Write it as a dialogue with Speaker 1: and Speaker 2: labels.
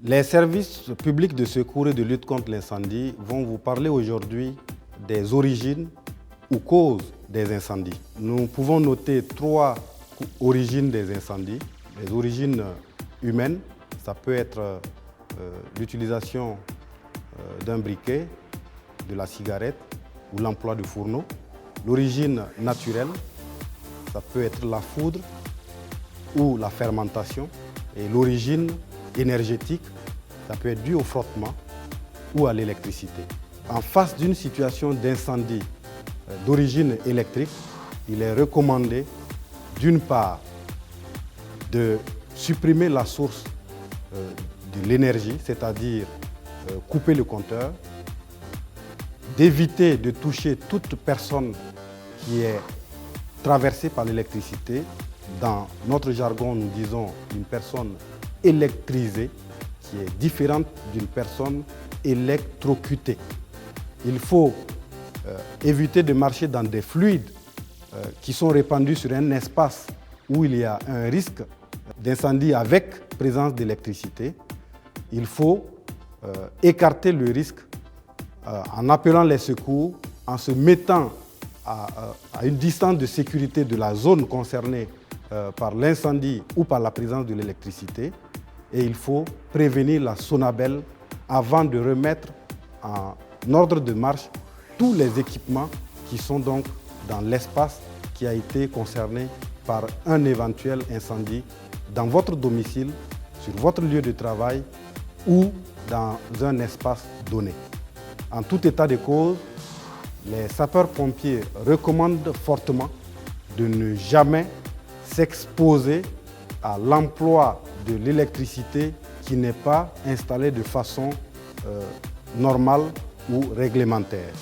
Speaker 1: Les services publics de secours et de lutte contre l'incendie vont vous parler aujourd'hui des origines ou causes des incendies. Nous pouvons noter 3 origines des incendies. Les origines humaines, ça peut être l'utilisation d'un briquet, de la cigarette ou l'emploi de fourneaux. L'origine naturelle, ça peut être la foudre ou la fermentation. Et l'origine énergétique, ça peut être dû au frottement ou à l'électricité. En face d'une situation d'incendie d'origine électrique, il est recommandé d'une part de supprimer la source de l'énergie, c'est-à-dire couper le compteur, d'éviter de toucher toute personne qui est traversée par l'électricité. Dans notre jargon, nous disons une personne électrisée qui est différente d'une personne électrocutée. Il faut éviter de marcher dans des fluides qui sont répandus sur un espace où il y a un risque d'incendie avec présence d'électricité. Il faut écarter le risque en appelant les secours, en se mettant à une distance de sécurité de la zone concernée par l'incendie ou par la présence de l'électricité. Et il faut prévenir la Sonabel avant de remettre en ordre de marche tous les équipements qui sont donc dans l'espace qui a été concerné par un éventuel incendie dans votre domicile, sur votre lieu de travail ou dans un espace donné. En tout état de cause, les sapeurs-pompiers recommandent fortement de ne jamais s'exposer à l'emploi de l'électricité qui n'est pas installée de façon normale ou réglementaire.